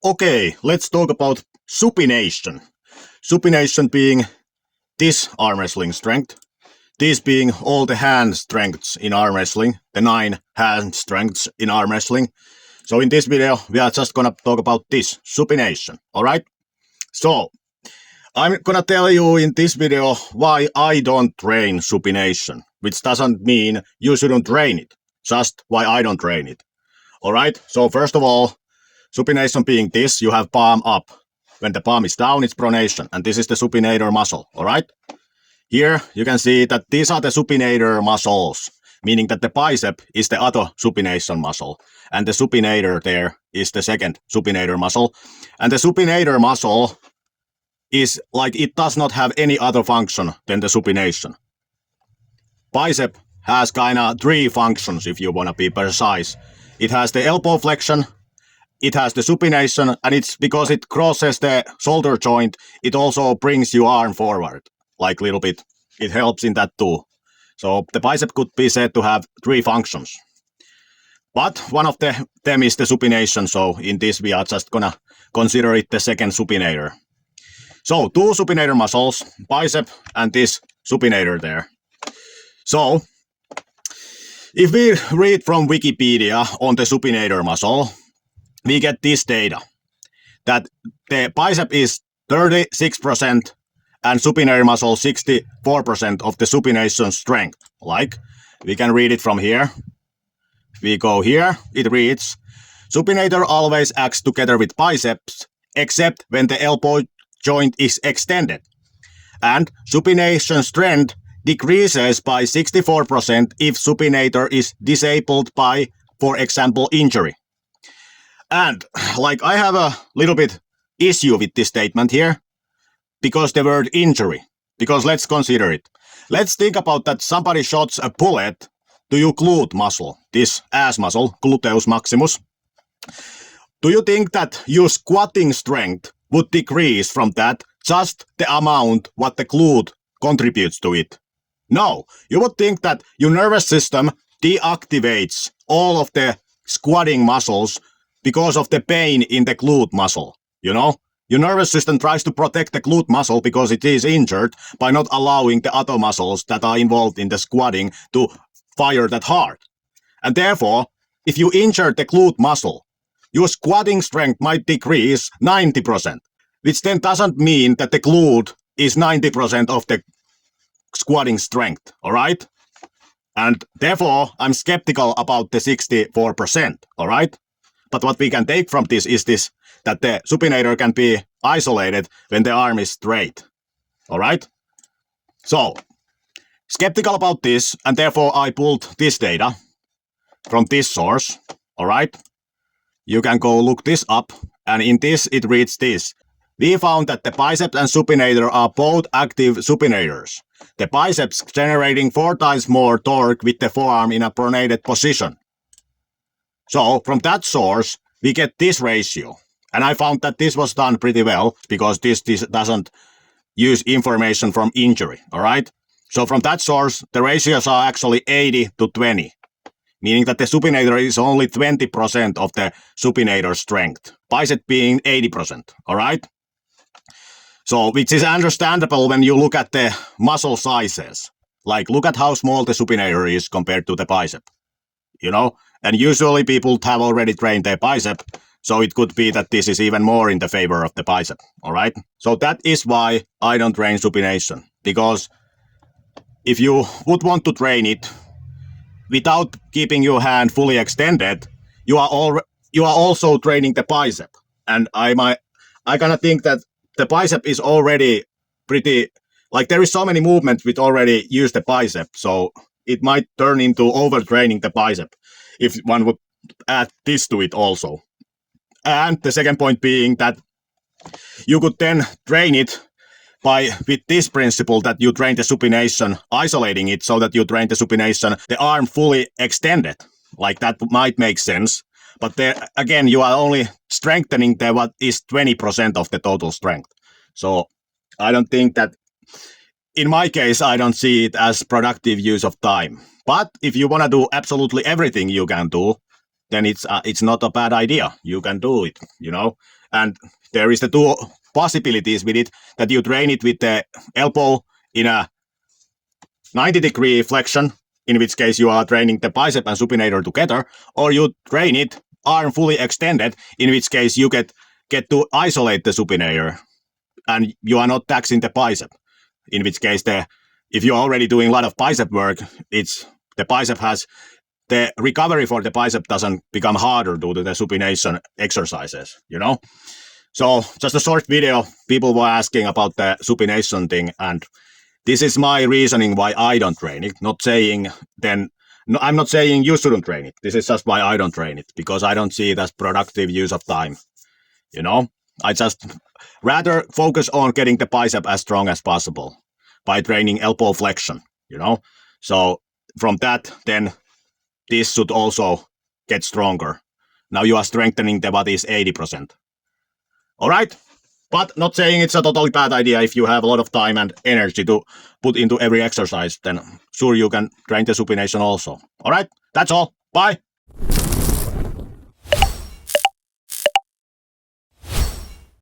Okay, let's talk about supination. Supination being this arm wrestling strength, this being all the hand strengths in arm wrestling, the 9 hand strengths in arm wrestling. So in this video, we are just gonna talk about this, supination, alright? So, I'm gonna tell you in this video why I don't train supination, which doesn't mean you shouldn't train it, just why I don't train it. Alright, so first of all, supination being this, you have palm up. When the palm is down, it's pronation, and this is the supinator muscle, alright? Here, you can see that these are the supinator muscles, meaning that the bicep is the other supination muscle, and the supinator there is the second supinator muscle. And the supinator muscle is like it does not have any other function than the supination. Bicep has kinda 3 functions if you wanna be precise. It has the elbow flexion, it has the supination, and it's because it crosses the shoulder joint, it also brings your arm forward, like a little bit. It helps in that too. So the bicep could be said to have 3 functions. But one of them is the supination, so in this we are just gonna consider it the second supinator. So 2 supinator muscles, bicep and this supinator there. So, if we read from Wikipedia on the supinator muscle, we get this data, that the bicep is 36% and supinator muscle 64% of the supination strength. Like, we can read it from here. If we go here, it reads, supinator always acts together with biceps, except when the elbow joint is extended. And supination strength decreases by 64% if supinator is disabled by, for example, injury. And like I have a little bit issue with this statement here, because the word injury, because let's consider it. Let's think about that somebody shots a bullet to your glute muscle, this ass muscle, gluteus maximus. Do you think that your squatting strength would decrease from that just the amount what the glute contributes to it? No, you would think that your nervous system deactivates all of the squatting muscles because of the pain in the glute muscle, you know? Your nervous system tries to protect the glute muscle because it is injured by not allowing the other muscles that are involved in the squatting to fire that hard. And therefore, if you injure the glute muscle, your squatting strength might decrease 90%, which then doesn't mean that the glute is 90% of the squatting strength, alright? And therefore, I'm skeptical about the 64%, alright? But what we can take from this is this, that the supinator can be isolated when the arm is straight, alright? So, skeptical about this, and therefore I pulled this data from this source, alright? You can go look this up, and in this it reads this. We found that the biceps and supinator are both active supinators. The biceps generating 4 times more torque with the forearm in a pronated position. So, from that source, we get this ratio. And I found that this was done pretty well, because this doesn't use information from injury, alright? So from that source, the ratios are actually 80 to 20, meaning that the supinator is only 20% of the supinator strength, bicep being 80%, alright? So, which is understandable when you look at the muscle sizes. Like, look at how small the supinator is compared to the bicep, you know? And usually people have already trained their bicep, so it could be that this is even more in the favor of the bicep, alright? So that is why I don't train supination, because if you would want to train it without keeping your hand fully extended, you are also training the bicep. And I kinda think that the bicep is already pretty, like there is so many movements which already use the bicep, so it might turn into overtraining the bicep if one would add this to it also. And the second point being that you could then train it with this principle that you train the supination, isolating it so that you train the supination, the arm fully extended. Like that might make sense. But there, again, you are only strengthening what is 20% of the total strength. So I don't think that, in my case, I don't see it as productive use of time. But if you want to do absolutely everything you can do, then it's not a bad idea. You can do it, you know. And there is the two possibilities with it, that you train it with the elbow in a 90-degree flexion, in which case you are training the bicep and supinator together, or you train it arm fully extended, in which case you get to isolate the supinator and you are not taxing the bicep. In which case, if you're already doing a lot of bicep work, the bicep has the recovery for the bicep doesn't become harder due to the supination exercises, you know. So just a short video. People were asking about the supination thing, and this is my reasoning why I don't train it. Not saying then. No, I'm not saying you shouldn't train it. This is just why I don't train it, because I don't see it as productive use of time. You know, I just rather focus on getting the bicep as strong as possible by training elbow flexion, you know. So from that, then this should also get stronger. Now you are strengthening the body's 80%. All right? But not saying it's a totally bad idea. If you have a lot of time and energy to put into every exercise, then sure you can train the supination also. All right? That's all. Bye.